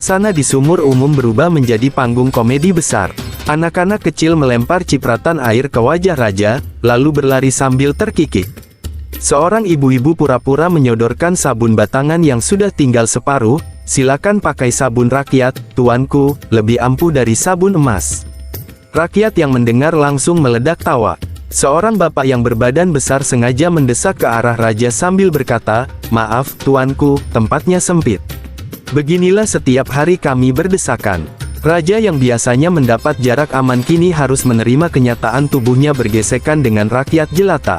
Sana di sumur umum berubah menjadi panggung komedi besar. Anak-anak kecil melempar cipratan air ke wajah raja, lalu berlari sambil terkikik. Seorang ibu-ibu pura-pura menyodorkan sabun batangan yang sudah tinggal separuh. Silakan pakai sabun rakyat, tuanku, lebih ampuh dari sabun emas. Rakyat yang mendengar langsung meledak tawa. Seorang bapak yang berbadan besar sengaja mendesak ke arah raja sambil berkata, "Maaf, tuanku, tempatnya sempit." Beginilah setiap hari kami berdesakan. Raja yang biasanya mendapat jarak aman kini harus menerima kenyataan tubuhnya bergesekan dengan rakyat jelata.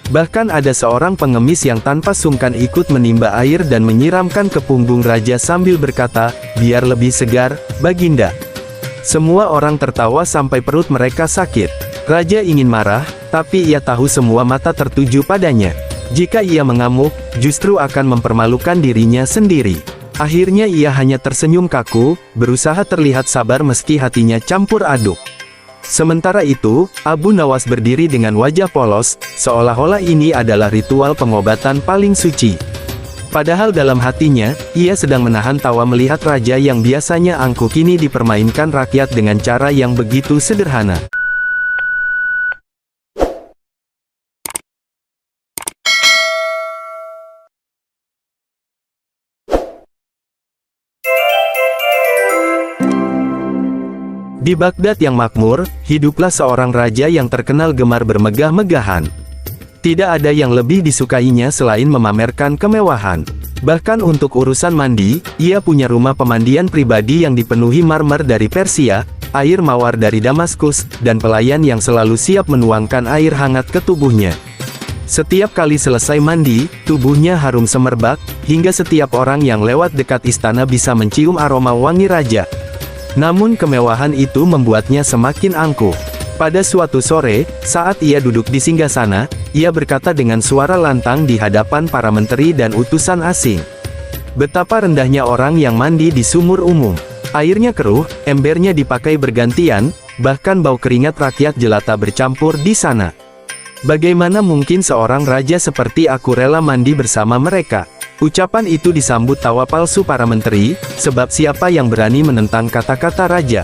Bahkan ada seorang pengemis yang tanpa sungkan ikut menimba air dan menyiramkan ke punggung raja sambil berkata, "Biar lebih segar, Baginda." Semua orang tertawa sampai perut mereka sakit. Raja ingin marah, tapi ia tahu semua mata tertuju padanya. Jika ia mengamuk, justru akan mempermalukan dirinya sendiri. Akhirnya ia hanya tersenyum kaku, berusaha terlihat sabar meski hatinya campur aduk. Sementara itu, Abu Nawas berdiri dengan wajah polos, seolah-olah ini adalah ritual pengobatan paling suci. Padahal dalam hatinya, ia sedang menahan tawa melihat raja yang biasanya angkuh kini dipermainkan rakyat dengan cara yang begitu sederhana. Di Baghdad yang makmur, hiduplah seorang raja yang terkenal gemar bermegah-megahan. Tidak ada yang lebih disukainya selain memamerkan kemewahan. Bahkan untuk urusan mandi, ia punya rumah pemandian pribadi yang dipenuhi marmer dari Persia, air mawar dari Damaskus, dan pelayan yang selalu siap menuangkan air hangat ke tubuhnya. Setiap kali selesai mandi, tubuhnya harum semerbak, hingga setiap orang yang lewat dekat istana bisa mencium aroma wangi raja. Namun kemewahan itu membuatnya semakin angkuh. Pada suatu sore, saat ia duduk di singgasana, ia berkata dengan suara lantang di hadapan para menteri dan utusan asing. Betapa rendahnya orang yang mandi di sumur umum. Airnya keruh, embernya dipakai bergantian, bahkan bau keringat rakyat jelata bercampur di sana. Bagaimana mungkin seorang raja seperti aku rela mandi bersama mereka? Ucapan itu disambut tawa palsu para menteri, sebab siapa yang berani menentang kata-kata raja.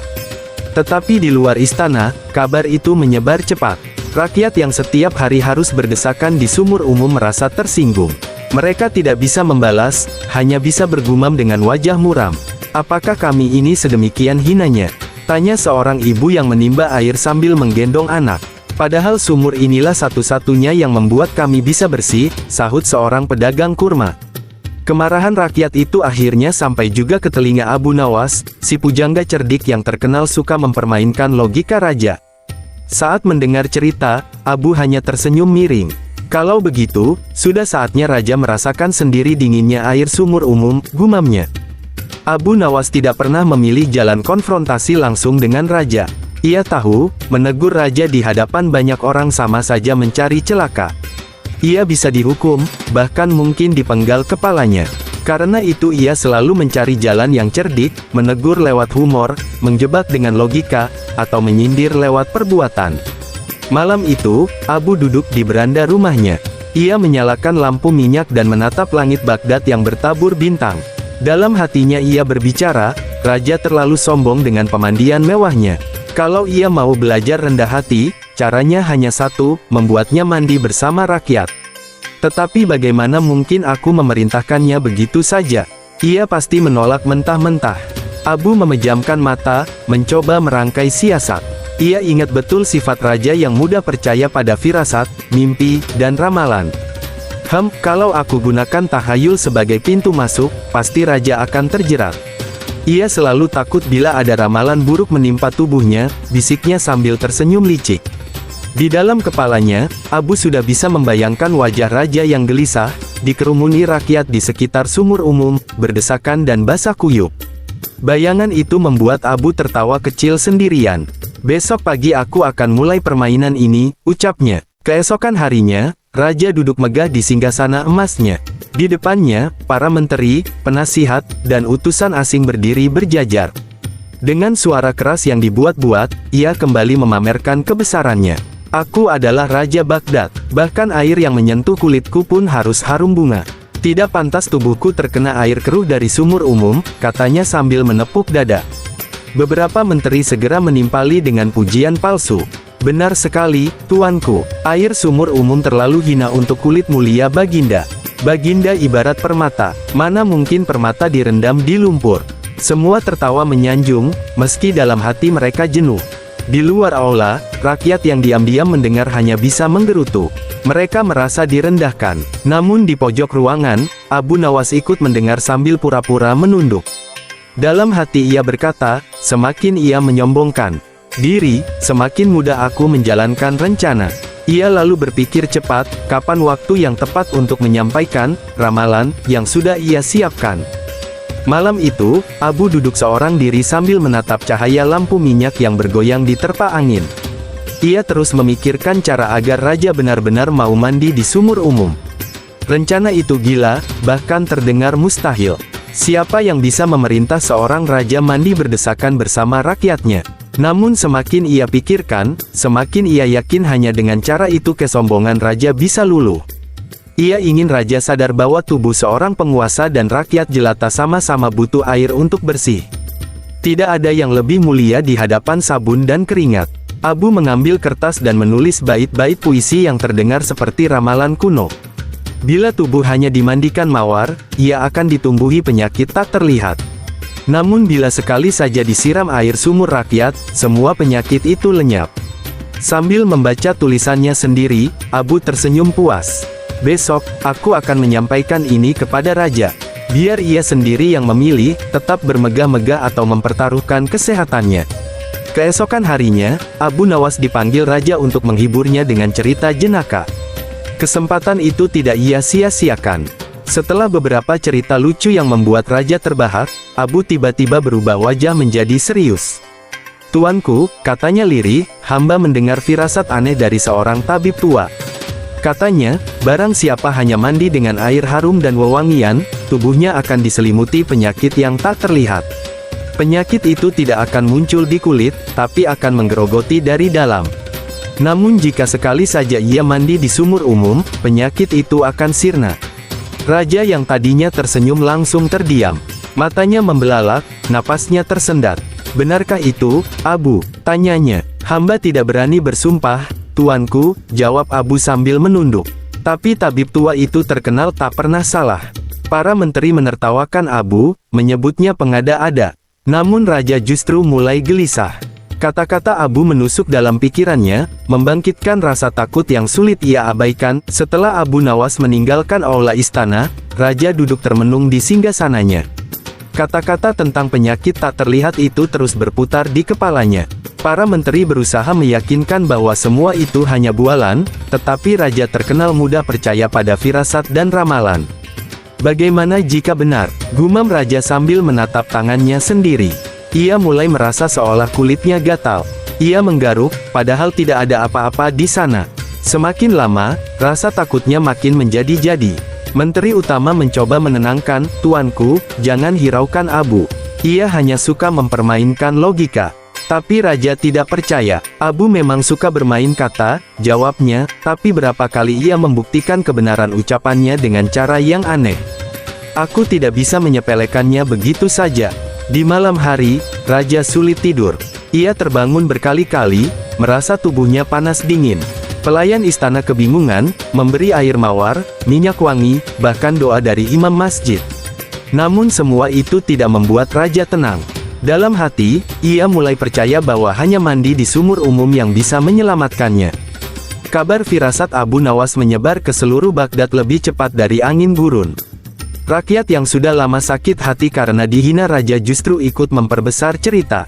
Tetapi di luar istana, kabar itu menyebar cepat. Rakyat yang setiap hari harus berdesakan di sumur umum merasa tersinggung. Mereka tidak bisa membalas, hanya bisa bergumam dengan wajah muram. "Apakah kami ini sedemikian hinanya?" tanya seorang ibu yang menimba air sambil menggendong anak. "Padahal sumur inilah satu-satunya yang membuat kami bisa bersih," sahut seorang pedagang kurma. Kemarahan rakyat itu akhirnya sampai juga ke telinga Abu Nawas, si pujangga cerdik yang terkenal suka mempermainkan logika raja. Saat mendengar cerita, Abu hanya tersenyum miring. Kalau begitu, sudah saatnya raja merasakan sendiri dinginnya air sumur umum, gumamnya. Abu Nawas tidak pernah memilih jalan konfrontasi langsung dengan raja. Ia tahu, menegur raja di hadapan banyak orang sama saja mencari celaka. Ia bisa dihukum, bahkan mungkin dipenggal kepalanya. Karena itu ia selalu mencari jalan yang cerdik, menegur lewat humor, menjebak dengan logika, atau menyindir lewat perbuatan. Malam itu, Abu duduk di beranda rumahnya. Ia menyalakan lampu minyak dan menatap langit Baghdad yang bertabur bintang. Dalam hatinya ia berbicara, raja terlalu sombong dengan pemandian mewahnya. Kalau ia mau belajar rendah hati, caranya hanya satu, membuatnya mandi bersama rakyat. Tetapi bagaimana mungkin aku memerintahkannya begitu saja? Ia pasti menolak mentah-mentah. Abu memejamkan mata, mencoba merangkai siasat. Ia ingat betul sifat raja yang mudah percaya pada firasat, mimpi, dan ramalan. Kalau aku gunakan tahayul sebagai pintu masuk, pasti raja akan terjerat. Ia selalu takut bila ada ramalan buruk menimpa tubuhnya, bisiknya sambil tersenyum licik. Di dalam kepalanya, Abu sudah bisa membayangkan wajah raja yang gelisah, dikerumuni rakyat di sekitar sumur umum, berdesakan dan basah kuyup. Bayangan itu membuat Abu tertawa kecil sendirian. Besok pagi aku akan mulai permainan ini, ucapnya. Keesokan harinya, raja duduk megah di singgasana emasnya. Di depannya, para menteri, penasihat, dan utusan asing berdiri berjajar. Dengan suara keras yang dibuat-buat, ia kembali memamerkan kebesarannya. Aku adalah Raja Baghdad, bahkan air yang menyentuh kulitku pun harus harum bunga. Tidak pantas tubuhku terkena air keruh dari sumur umum, katanya sambil menepuk dada. Beberapa menteri segera menimpali dengan pujian palsu. Benar sekali, tuanku. Air sumur umum terlalu hina untuk kulit mulia Baginda. Baginda ibarat permata. Mana mungkin permata direndam di lumpur. Semua tertawa menyanjung, meski dalam hati mereka jenuh. Di luar aula, rakyat yang diam-diam mendengar hanya bisa menggerutu. Mereka merasa direndahkan. Namun di pojok ruangan, Abu Nawas ikut mendengar sambil pura-pura menunduk. Dalam hati ia berkata, semakin ia menyombongkan diri, semakin mudah aku menjalankan rencana. Ia lalu berpikir cepat, kapan waktu yang tepat untuk menyampaikan ramalan yang sudah ia siapkan. Malam itu, Abu duduk seorang diri sambil menatap cahaya lampu minyak yang bergoyang di terpa angin. Ia terus memikirkan cara agar raja benar-benar mau mandi di sumur umum. Rencana itu gila, bahkan terdengar mustahil. Siapa yang bisa memerintah seorang raja mandi berdesakan bersama rakyatnya? Namun semakin ia pikirkan, semakin ia yakin hanya dengan cara itu kesombongan raja bisa luluh. Ia ingin raja sadar bahwa tubuh seorang penguasa dan rakyat jelata sama-sama butuh air untuk bersih. Tidak ada yang lebih mulia di hadapan sabun dan keringat. Abu mengambil kertas dan menulis bait-bait puisi yang terdengar seperti ramalan kuno. Bila tubuh hanya dimandikan mawar, ia akan ditumbuhi penyakit tak terlihat. Namun bila sekali saja disiram air sumur rakyat, semua penyakit itu lenyap. Sambil membaca tulisannya sendiri, Abu tersenyum puas. Besok, aku akan menyampaikan ini kepada raja. Biar ia sendiri yang memilih, tetap bermegah-megah atau mempertaruhkan kesehatannya. Keesokan harinya, Abu Nawas dipanggil raja untuk menghiburnya dengan cerita jenaka. Kesempatan itu tidak ia sia-siakan. Setelah beberapa cerita lucu yang membuat raja terbahak, Abu tiba-tiba berubah wajah menjadi serius. Tuanku, katanya lirih, hamba mendengar firasat aneh dari seorang tabib tua. Katanya, barang siapa hanya mandi dengan air harum dan wewangian, tubuhnya akan diselimuti penyakit yang tak terlihat. Penyakit itu tidak akan muncul di kulit, tapi akan menggerogoti dari dalam. Namun jika sekali saja ia mandi di sumur umum, penyakit itu akan sirna. Raja yang tadinya tersenyum langsung terdiam. Matanya membelalak, napasnya tersendat. Benarkah itu, Abu? Tanyanya. Hamba tidak berani bersumpah, tuanku, jawab Abu sambil menunduk. Tapi tabib tua itu terkenal tak pernah salah. Para menteri menertawakan Abu, menyebutnya pengada-ada. Namun raja justru mulai gelisah. Kata-kata Abu menusuk dalam pikirannya, membangkitkan rasa takut yang sulit ia abaikan. Setelah Abu Nawas meninggalkan aula istana, raja duduk termenung di singgasananya. Kata-kata tentang penyakit tak terlihat itu terus berputar di kepalanya. Para menteri berusaha meyakinkan bahwa semua itu hanya bualan, tetapi raja terkenal mudah percaya pada firasat dan ramalan. Bagaimana jika benar? Gumam raja sambil menatap tangannya sendiri. Ia mulai merasa seolah kulitnya gatal. Ia menggaruk, padahal tidak ada apa-apa di sana. Semakin lama, rasa takutnya makin menjadi-jadi. Menteri utama mencoba menenangkan, tuanku, jangan hiraukan Abu. Ia hanya suka mempermainkan logika. Tapi raja tidak percaya. Abu memang suka bermain kata, jawabnya, tapi berapa kali ia membuktikan kebenaran ucapannya dengan cara yang aneh. Aku tidak bisa menyepelekannya begitu saja. Di malam hari, raja sulit tidur. Ia terbangun berkali-kali, merasa tubuhnya panas dingin. Pelayan istana kebingungan, memberi air mawar, minyak wangi, bahkan doa dari imam masjid. Namun semua itu tidak membuat raja tenang. Dalam hati, ia mulai percaya bahwa hanya mandi di sumur umum yang bisa menyelamatkannya. Kabar firasat Abu Nawas menyebar ke seluruh Baghdad lebih cepat dari angin gurun. Rakyat yang sudah lama sakit hati karena dihina raja justru ikut memperbesar cerita.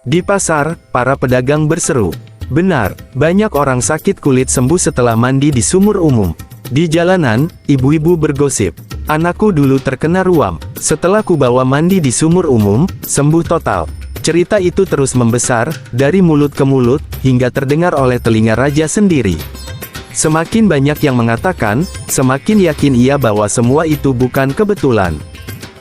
Di pasar, para pedagang berseru, benar, banyak orang sakit kulit sembuh setelah mandi di sumur umum. Di jalanan, ibu-ibu bergosip, anakku dulu terkena ruam, setelah kubawa mandi di sumur umum, sembuh total. Cerita itu terus membesar, dari mulut ke mulut, hingga terdengar oleh telinga raja sendiri. Semakin banyak yang mengatakan, semakin yakin ia bahwa semua itu bukan kebetulan.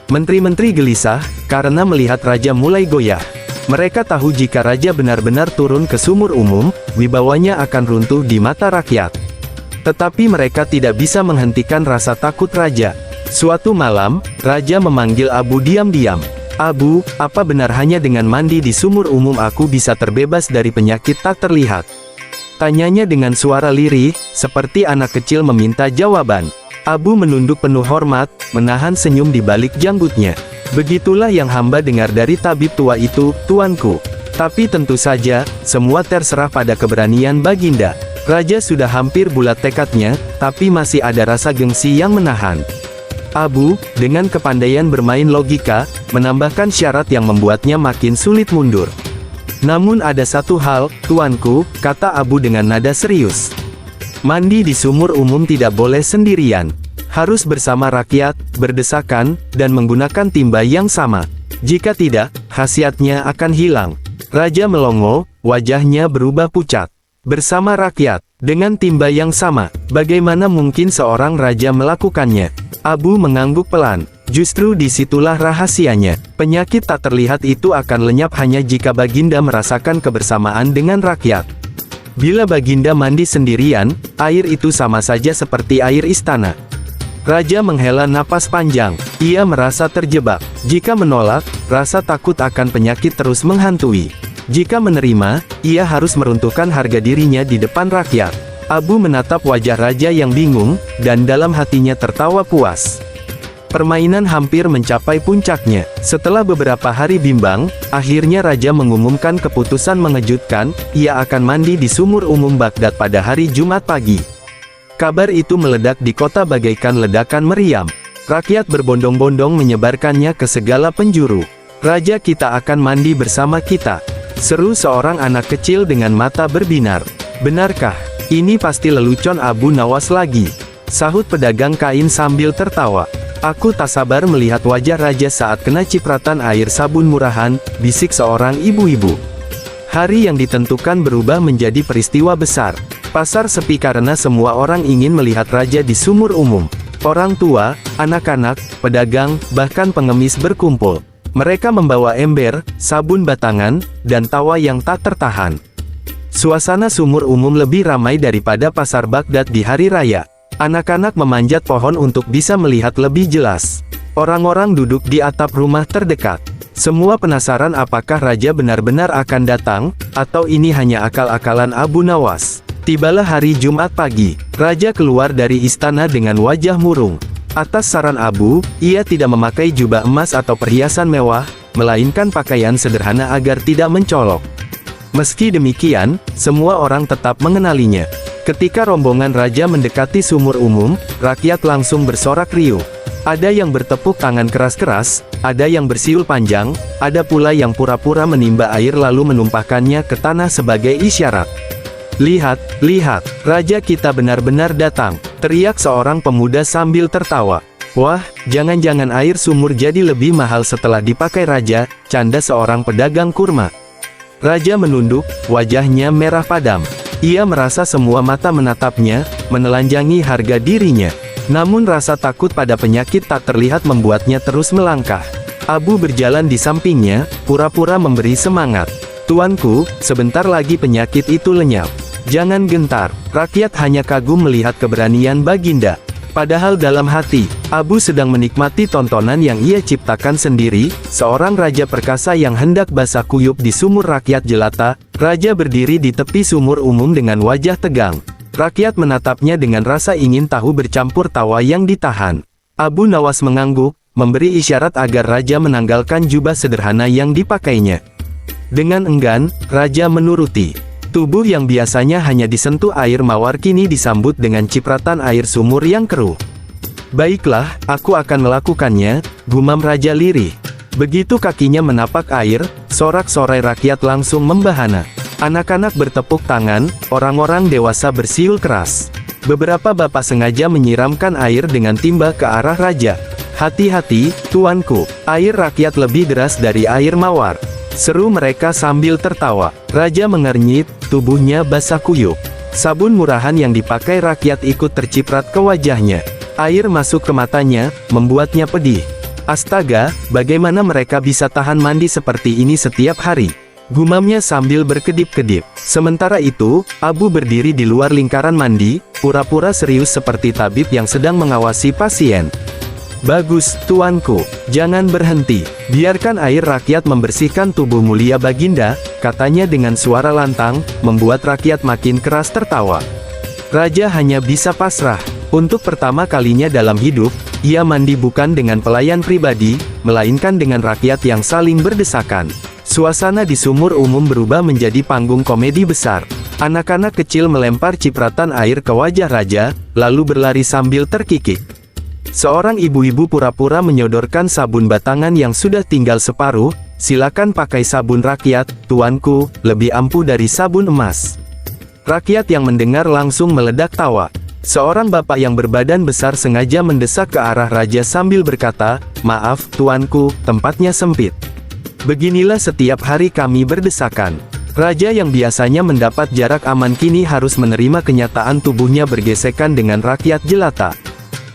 Menteri-menteri gelisah, karena melihat raja mulai goyah. Mereka tahu jika raja benar-benar turun ke sumur umum, wibawanya akan runtuh di mata rakyat. Tetapi mereka tidak bisa menghentikan rasa takut raja. Suatu malam, Raja memanggil Abu diam-diam. "Abu, apa benar hanya dengan mandi di sumur umum aku bisa terbebas dari penyakit tak terlihat?" Tanyanya dengan suara lirih, seperti anak kecil meminta jawaban. Abu menunduk penuh hormat, menahan senyum di balik janggutnya. "Begitulah yang hamba dengar dari tabib tua itu, tuanku. Tapi tentu saja, semua terserah pada keberanian Baginda." Raja sudah hampir bulat tekadnya, tapi masih ada rasa gengsi yang menahan. Abu, dengan kepandaian bermain logika, menambahkan syarat yang membuatnya makin sulit mundur. "Namun ada satu hal, tuanku," kata Abu dengan nada serius. "Mandi di sumur umum tidak boleh sendirian. Harus bersama rakyat, berdesakan, dan menggunakan timba yang sama. Jika tidak, khasiatnya akan hilang." Raja melongo, wajahnya berubah pucat. "Bersama rakyat, dengan timba yang sama, bagaimana mungkin seorang raja melakukannya?" Abu mengangguk pelan. Justru disitulah rahasianya. Penyakit tak terlihat itu akan lenyap hanya jika Baginda merasakan kebersamaan dengan rakyat. Bila Baginda mandi sendirian, air itu sama saja seperti air istana. Raja menghela napas panjang. Ia merasa terjebak. Jika menolak, rasa takut akan penyakit terus menghantui. Jika menerima, ia harus meruntuhkan harga dirinya di depan rakyat. Abu menatap wajah raja yang bingung, dan dalam hatinya tertawa puas. Permainan hampir mencapai puncaknya. Setelah beberapa hari bimbang, akhirnya raja mengumumkan keputusan mengejutkan, ia akan mandi di sumur umum Baghdad pada hari Jumat pagi. Kabar itu meledak di kota bagaikan ledakan meriam. Rakyat berbondong-bondong menyebarkannya ke segala penjuru. "Raja kita akan mandi bersama kita," seru seorang anak kecil dengan mata berbinar. "Benarkah? Ini pasti lelucon Abu Nawas lagi," sahut pedagang kain sambil tertawa. "Aku tak sabar melihat wajah raja saat kena cipratan air sabun murahan," bisik seorang ibu-ibu. Hari yang ditentukan berubah menjadi peristiwa besar. Pasar sepi karena semua orang ingin melihat raja di sumur umum. Orang tua, anak-anak, pedagang, bahkan pengemis berkumpul. Mereka membawa ember, sabun batangan, dan tawa yang tak tertahan. Suasana sumur umum lebih ramai daripada pasar Baghdad di hari raya. Anak-anak memanjat pohon untuk bisa melihat lebih jelas. Orang-orang duduk di atap rumah terdekat. Semua penasaran apakah raja benar-benar akan datang, atau ini hanya akal-akalan Abu Nawas. Tibalah hari Jumat pagi. Raja keluar dari istana dengan wajah murung. Atas saran Abu, ia tidak memakai jubah emas atau perhiasan mewah, melainkan pakaian sederhana agar tidak mencolok. Meski demikian, semua orang tetap mengenalinya. Ketika rombongan raja mendekati sumur umum, rakyat langsung bersorak riuh. Ada yang bertepuk tangan keras-keras, ada yang bersiul panjang, ada pula yang pura-pura menimba air lalu menumpahkannya ke tanah sebagai isyarat. "Lihat, lihat, raja kita benar-benar datang," teriak seorang pemuda sambil tertawa. "Wah, jangan-jangan air sumur jadi lebih mahal setelah dipakai raja," canda seorang pedagang kurma. Raja menunduk, wajahnya merah padam. Ia merasa semua mata menatapnya, menelanjangi harga dirinya. Namun rasa takut pada penyakit tak terlihat membuatnya terus melangkah. Abu berjalan di sampingnya, pura-pura memberi semangat. "Tuanku, sebentar lagi penyakit itu lenyap. Jangan gentar." Rakyat hanya kagum melihat keberanian Baginda. Padahal dalam hati, Abu sedang menikmati tontonan yang ia ciptakan sendiri, seorang raja perkasa yang hendak basah kuyup di sumur rakyat jelata. Raja berdiri di tepi sumur umum dengan wajah tegang. Rakyat menatapnya dengan rasa ingin tahu bercampur tawa yang ditahan. Abu Nawas mengangguk, memberi isyarat agar raja menanggalkan jubah sederhana yang dipakainya. Dengan enggan, raja menuruti. Tubuh yang biasanya hanya disentuh air mawar kini disambut dengan cipratan air sumur yang keruh. "Baiklah, aku akan melakukannya," gumam raja lirih. Begitu kakinya menapak air, sorak-sorai rakyat langsung membahana. Anak-anak bertepuk tangan, orang-orang dewasa bersiul keras. Beberapa bapak sengaja menyiramkan air dengan timba ke arah raja. "Hati-hati, tuanku, air rakyat lebih deras dari air mawar," seru mereka sambil tertawa. Raja mengernyit, tubuhnya basah kuyup. Sabun murahan yang dipakai rakyat ikut terciprat ke wajahnya. Air masuk ke matanya, membuatnya pedih. "Astaga, bagaimana mereka bisa tahan mandi seperti ini setiap hari?" gumamnya sambil berkedip-kedip. Sementara itu, Abu berdiri di luar lingkaran mandi, pura-pura serius seperti tabib yang sedang mengawasi pasien. Bagus, tuanku. Jangan berhenti. Biarkan air rakyat membersihkan tubuh mulia Baginda, katanya dengan suara lantang, membuat rakyat makin keras tertawa. Raja hanya bisa pasrah. Untuk pertama kalinya dalam hidup, ia mandi bukan dengan pelayan pribadi, melainkan dengan rakyat yang saling berdesakan. Suasana di sumur umum berubah menjadi panggung komedi besar. Anak-anak kecil melempar cipratan air ke wajah raja, lalu berlari sambil terkikik. Seorang ibu-ibu pura-pura menyodorkan sabun batangan yang sudah tinggal separuh. Silakan pakai sabun rakyat, tuanku, lebih ampuh dari sabun emas. Rakyat yang mendengar langsung meledak tawa. Seorang bapak yang berbadan besar sengaja mendesak ke arah raja sambil berkata, "Maaf, tuanku, tempatnya sempit. Beginilah setiap hari kami berdesakan." Raja yang biasanya mendapat jarak aman kini harus menerima kenyataan tubuhnya bergesekan dengan rakyat jelata.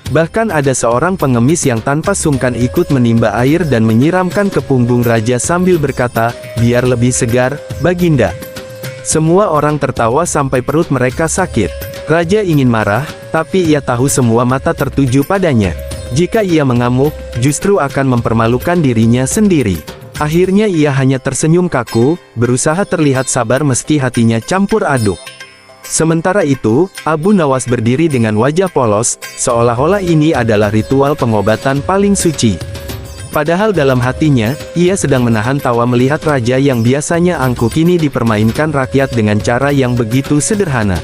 Bahkan ada seorang pengemis yang tanpa sungkan ikut menimba air dan menyiramkan ke punggung raja sambil berkata, "Biar lebih segar, Baginda." Semua orang tertawa sampai perut mereka sakit. Raja ingin marah, tapi ia tahu semua mata tertuju padanya. Jika ia mengamuk, justru akan mempermalukan dirinya sendiri. Akhirnya ia hanya tersenyum kaku, berusaha terlihat sabar meski hatinya campur aduk. Sementara itu, Abu Nawas berdiri dengan wajah polos, seolah-olah ini adalah ritual pengobatan paling suci. Padahal dalam hatinya, ia sedang menahan tawa melihat raja yang biasanya angkuh kini dipermainkan rakyat dengan cara yang begitu sederhana.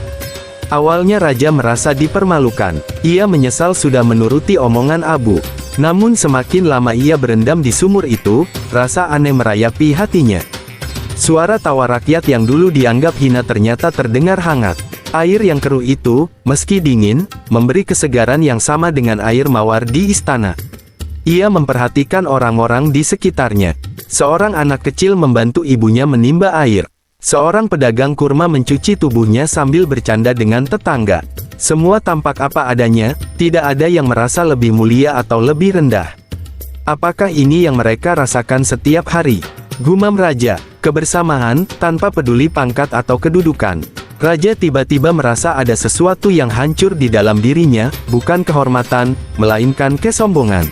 Awalnya raja merasa dipermalukan. Ia menyesal sudah menuruti omongan Abu. Namun semakin lama ia berendam di sumur itu, rasa aneh merayapi hatinya. Suara tawa rakyat yang dulu dianggap hina ternyata terdengar hangat. Air yang keruh itu, meski dingin, memberi kesegaran yang sama dengan air mawar di istana. Ia memperhatikan orang-orang di sekitarnya. Seorang anak kecil membantu ibunya menimba air. Seorang pedagang kurma mencuci tubuhnya sambil bercanda dengan tetangga. Semua tampak apa adanya, tidak ada yang merasa lebih mulia atau lebih rendah. Apakah ini yang mereka rasakan setiap hari? Gumam raja, kebersamaan, tanpa peduli pangkat atau kedudukan. Raja tiba-tiba merasa ada sesuatu yang hancur di dalam dirinya, bukan kehormatan, melainkan kesombongan.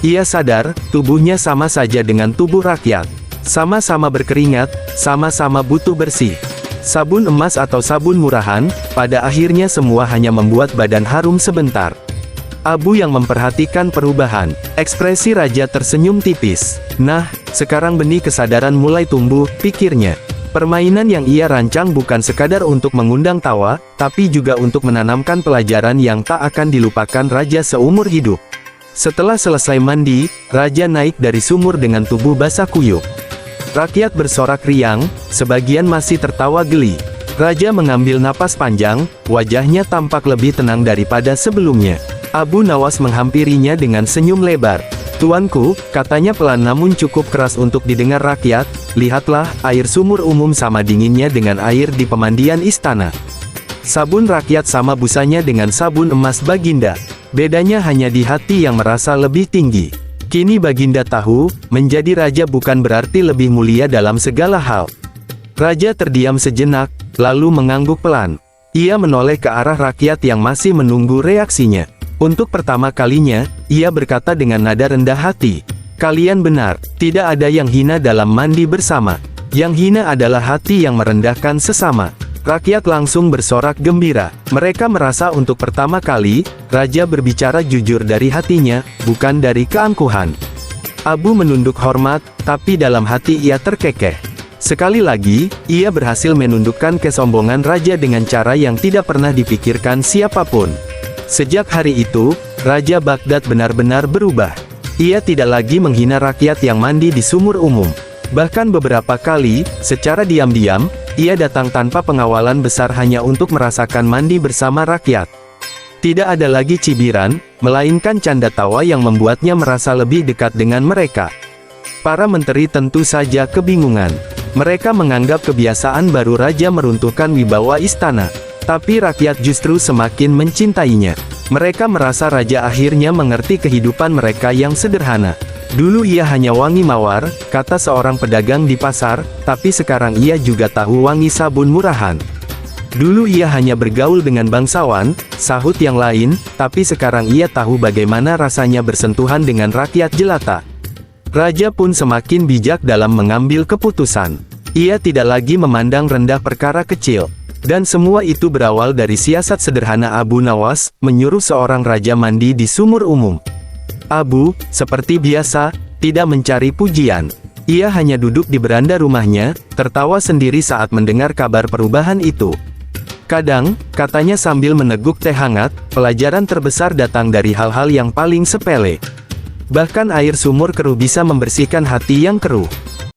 Ia sadar, tubuhnya sama saja dengan tubuh rakyat. Sama-sama berkeringat, sama-sama butuh bersih. Sabun emas atau sabun murahan, pada akhirnya semua hanya membuat badan harum sebentar. Abu yang memperhatikan perubahan, ekspresi raja tersenyum tipis. Nah, sekarang benih kesadaran mulai tumbuh, pikirnya. Permainan yang ia rancang bukan sekadar untuk mengundang tawa, tapi juga untuk menanamkan pelajaran yang tak akan dilupakan raja seumur hidup. Setelah selesai mandi, raja naik dari sumur dengan tubuh basah kuyup. Rakyat bersorak riang, sebagian masih tertawa geli. Raja mengambil napas panjang, wajahnya tampak lebih tenang daripada sebelumnya. Abu Nawas menghampirinya dengan senyum lebar. "Tuanku," katanya pelan namun cukup keras untuk didengar rakyat, "lihatlah, air sumur umum sama dinginnya dengan air di pemandian istana. Sabun rakyat sama busanya dengan sabun emas Baginda. Bedanya hanya di hati yang merasa lebih tinggi." Kini Baginda tahu, menjadi raja bukan berarti lebih mulia dalam segala hal. Raja terdiam sejenak, lalu mengangguk pelan. Ia menoleh ke arah rakyat yang masih menunggu reaksinya. Untuk pertama kalinya, ia berkata dengan nada rendah hati, "Kalian benar, tidak ada yang hina dalam mandi bersama. Yang hina adalah hati yang merendahkan sesama." Rakyat langsung bersorak gembira. Mereka merasa untuk pertama kali, raja berbicara jujur dari hatinya, bukan dari keangkuhan. Abu menunduk hormat, tapi dalam hati ia terkekeh. Sekali lagi, ia berhasil menundukkan kesombongan raja dengan cara yang tidak pernah dipikirkan siapapun. Sejak hari itu, Raja Baghdad benar-benar berubah. Ia tidak lagi menghina rakyat yang mandi di sumur umum. Bahkan beberapa kali, secara diam-diam, ia datang tanpa pengawalan besar hanya untuk merasakan mandi bersama rakyat. Tidak ada lagi cibiran, melainkan canda tawa yang membuatnya merasa lebih dekat dengan mereka. Para menteri tentu saja kebingungan. Mereka menganggap kebiasaan baru raja meruntuhkan wibawa istana. Tapi rakyat justru semakin mencintainya. Mereka merasa raja akhirnya mengerti kehidupan mereka yang sederhana. Dulu ia hanya wangi mawar, kata seorang pedagang di pasar, tapi sekarang ia juga tahu wangi sabun murahan. Dulu ia hanya bergaul dengan bangsawan, sahut yang lain, tapi sekarang ia tahu bagaimana rasanya bersentuhan dengan rakyat jelata. Raja pun semakin bijak dalam mengambil keputusan. Ia tidak lagi memandang rendah perkara kecil. Dan semua itu berawal dari siasat sederhana Abu Nawas, menyuruh seorang raja mandi di sumur umum. Abu, seperti biasa, tidak mencari pujian. Ia hanya duduk di beranda rumahnya, tertawa sendiri saat mendengar kabar perubahan itu. Kadang, katanya sambil meneguk teh hangat, pelajaran terbesar datang dari hal-hal yang paling sepele. Bahkan air sumur keruh bisa membersihkan hati yang keruh.